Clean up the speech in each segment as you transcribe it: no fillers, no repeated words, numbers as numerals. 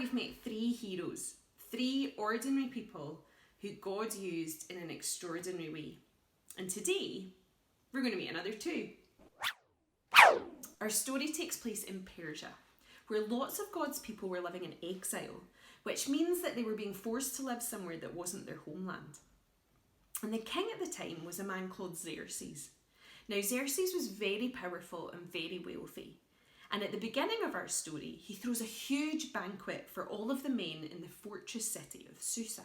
we've met three heroes, three ordinary people who God used in an extraordinary way. And today, we're going to meet another two. Our story takes place in Persia, where lots of God's people were living in exile, which means that they were being forced to live somewhere that wasn't their homeland. And the king at the time was a man called Xerxes. Now, Xerxes was very powerful and very wealthy. And at the beginning of our story, he throws a huge banquet for all of the men in the fortress city of Susa.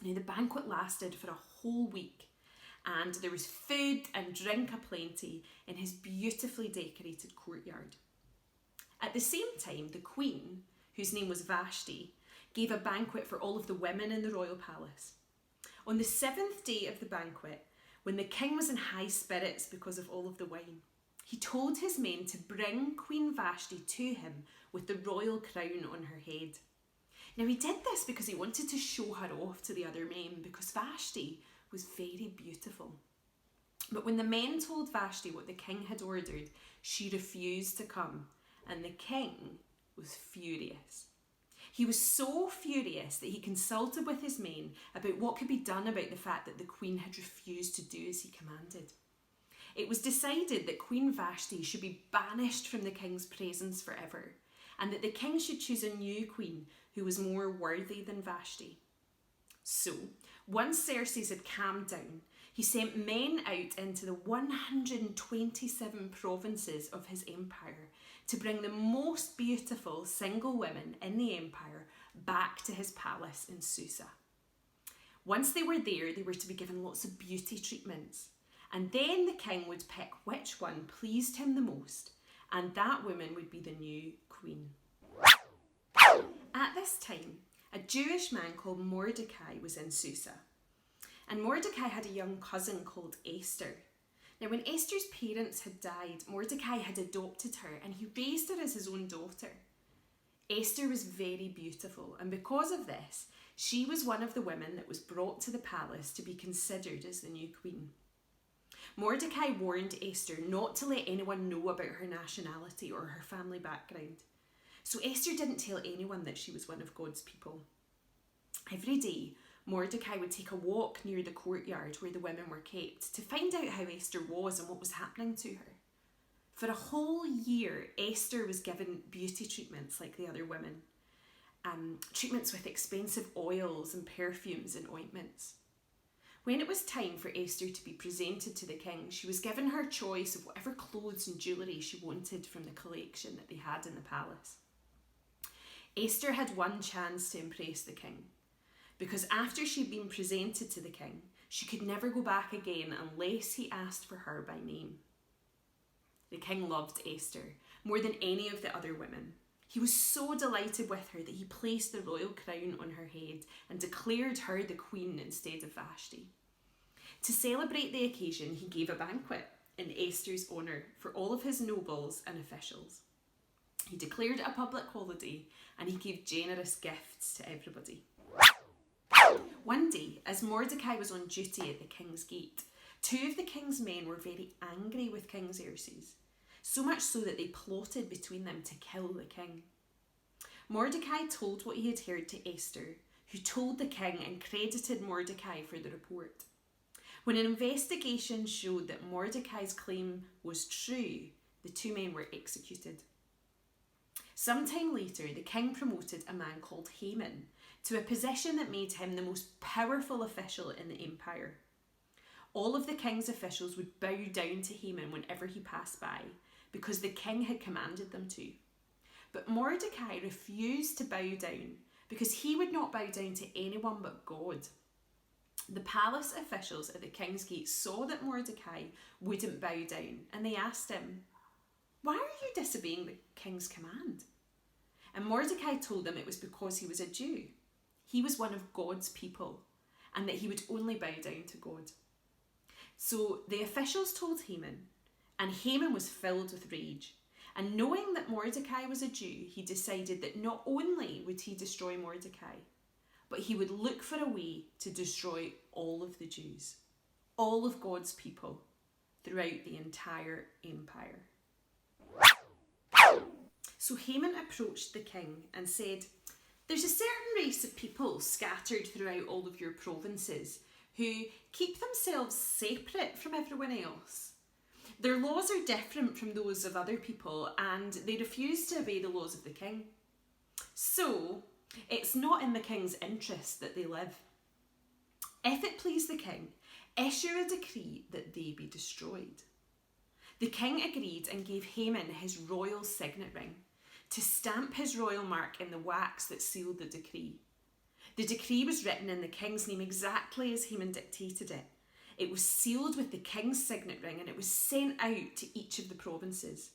Now, the banquet lasted for a whole week, and there was food and drink aplenty in his beautifully decorated courtyard. At the same time, the queen, whose name was Vashti, gave a banquet for all of the women in the royal palace. On the 7th day of the banquet, when the king was in high spirits because of all of the wine, he told his men to bring Queen Vashti to him with the royal crown on her head. Now, he did this because he wanted to show her off to the other men, because Vashti was very beautiful. But when the men told Vashti what the king had ordered, she refused to come, and the king was furious. He was so furious that he consulted with his men about what could be done about the fact that the queen had refused to do as he commanded. It was decided that Queen Vashti should be banished from the king's presence forever, and that the king should choose a new queen who was more worthy than Vashti. So, once Xerxes had calmed down, he sent men out into the 127 provinces of his empire to bring the most beautiful single women in the empire back to his palace in Susa. Once they were there, they were to be given lots of beauty treatments, and then the king would pick which one pleased him the most, and that woman would be the new queen. At this time, a Jewish man called Mordecai was in Susa. And Mordecai had a young cousin called Esther. Now, when Esther's parents had died, Mordecai had adopted her and he raised her as his own daughter. Esther was very beautiful, and because of this, she was one of the women that was brought to the palace to be considered as the new queen. Mordecai warned Esther not to let anyone know about her nationality or her family background. So Esther didn't tell anyone that she was one of God's people. Every day, Mordecai would take a walk near the courtyard where the women were kept to find out how Esther was and what was happening to her. For a whole year, Esther was given beauty treatments like the other women. Treatments with expensive oils and perfumes and ointments. When it was time for Esther to be presented to the king, she was given her choice of whatever clothes and jewellery she wanted from the collection that they had in the palace. Esther had one chance to impress the king, because after she'd been presented to the king, she could never go back again unless he asked for her by name. The king loved Esther more than any of the other women. He was so delighted with her that he placed the royal crown on her head and declared her the queen instead of Vashti. To celebrate the occasion, he gave a banquet in Esther's honour for all of his nobles and officials. He declared it a public holiday and he gave generous gifts to everybody. One day, as Mordecai was on duty at the king's gate, two of the king's men were very angry with King Xerxes, so much so that they plotted between them to kill the king. Mordecai told what he had heard to Esther, who told the king and credited Mordecai for the report. When an investigation showed that Mordecai's claim was true, the two men were executed. Sometime later, the king promoted a man called Haman to a position that made him the most powerful official in the empire. All of the king's officials would bow down to Haman whenever he passed by, because the king had commanded them to. But Mordecai refused to bow down because he would not bow down to anyone but God. The palace officials at the king's gate saw that Mordecai wouldn't bow down, and they asked him, "Why are you disobeying the king's command?" And Mordecai told them it was because he was a Jew. He was one of God's people, and that he would only bow down to God. So the officials told Haman, and Haman was filled with rage. And knowing that Mordecai was a Jew, he decided that not only would he destroy Mordecai, but he would look for a way to destroy all of the Jews, all of God's people, throughout the entire empire. So Haman approached the king and said, There's a certain race of people scattered throughout all of your provinces who keep themselves separate from everyone else. Their laws are different from those of other people and they refuse to obey the laws of the king. So, it's not in the king's interest that they live. If it please the king, issue a decree that they be destroyed. The king agreed and gave Haman his royal signet ring to stamp his royal mark in the wax that sealed the decree. The decree was written in the king's name exactly as Haman dictated it. It was sealed with the king's signet ring and it was sent out to each of the provinces.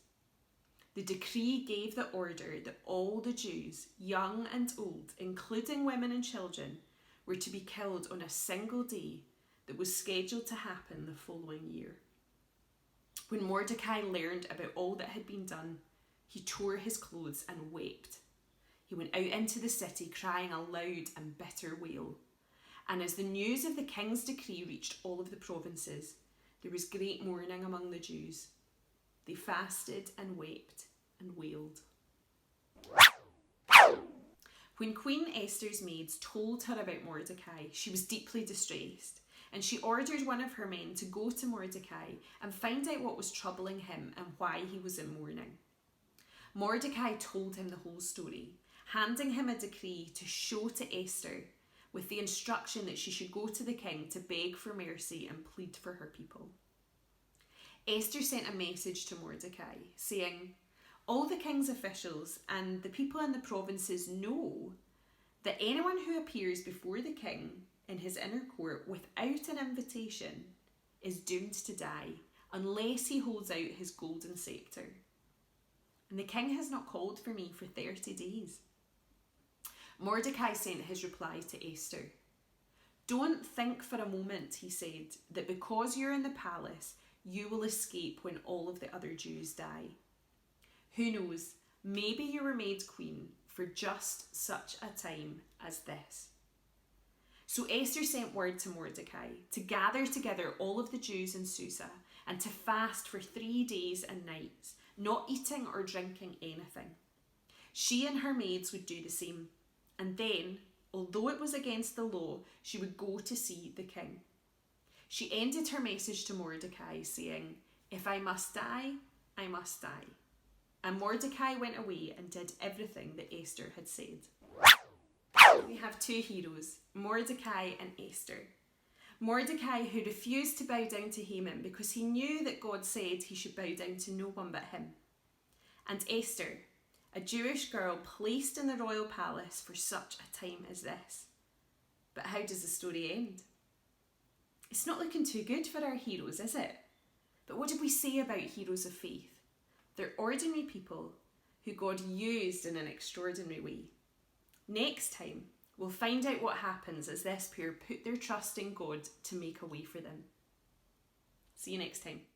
The decree gave the order that all the Jews, young and old, including women and children, were to be killed on a single day that was scheduled to happen the following year. When Mordecai learned about all that had been done, he tore his clothes and wept. He went out into the city crying a loud and bitter wail. And as the news of the king's decree reached all of the provinces, there was great mourning among the Jews. They fasted and wept and wailed. When Queen Esther's maids told her about Mordecai, she was deeply distressed, and she ordered one of her men to go to Mordecai and find out what was troubling him and why he was in mourning. Mordecai told him the whole story, handing him a decree to show to Esther with the instruction that she should go to the king to beg for mercy and plead for her people. Esther sent a message to Mordecai saying, "All the king's officials and the people in the provinces know that anyone who appears before the king in his inner court without an invitation is doomed to die unless he holds out his golden scepter. And the king has not called for me for 30 days. Mordecai sent his reply to Esther. "Don't think for a moment," he said, "that because you're in the palace, you will escape when all of the other Jews die. Who knows, maybe you were made queen for just such a time as this." So Esther sent word to Mordecai to gather together all of the Jews in Susa and to fast for 3 days and nights, not eating or drinking anything. She and her maids would do the same. And then, although it was against the law, she would go to see the king. She ended her message to Mordecai saying, "If I must die, I must die." And Mordecai went away and did everything that Esther had said. We have two heroes, Mordecai and Esther. Mordecai, who refused to bow down to Haman because he knew that God said he should bow down to no one but him. And Esther, a Jewish girl placed in the royal palace for such a time as this. But how does the story end? It's not looking too good for our heroes, is it? But what did we say about heroes of faith? They're ordinary people who God used in an extraordinary way. Next time, we'll find out what happens as this pair put their trust in God to make a way for them. See you next time.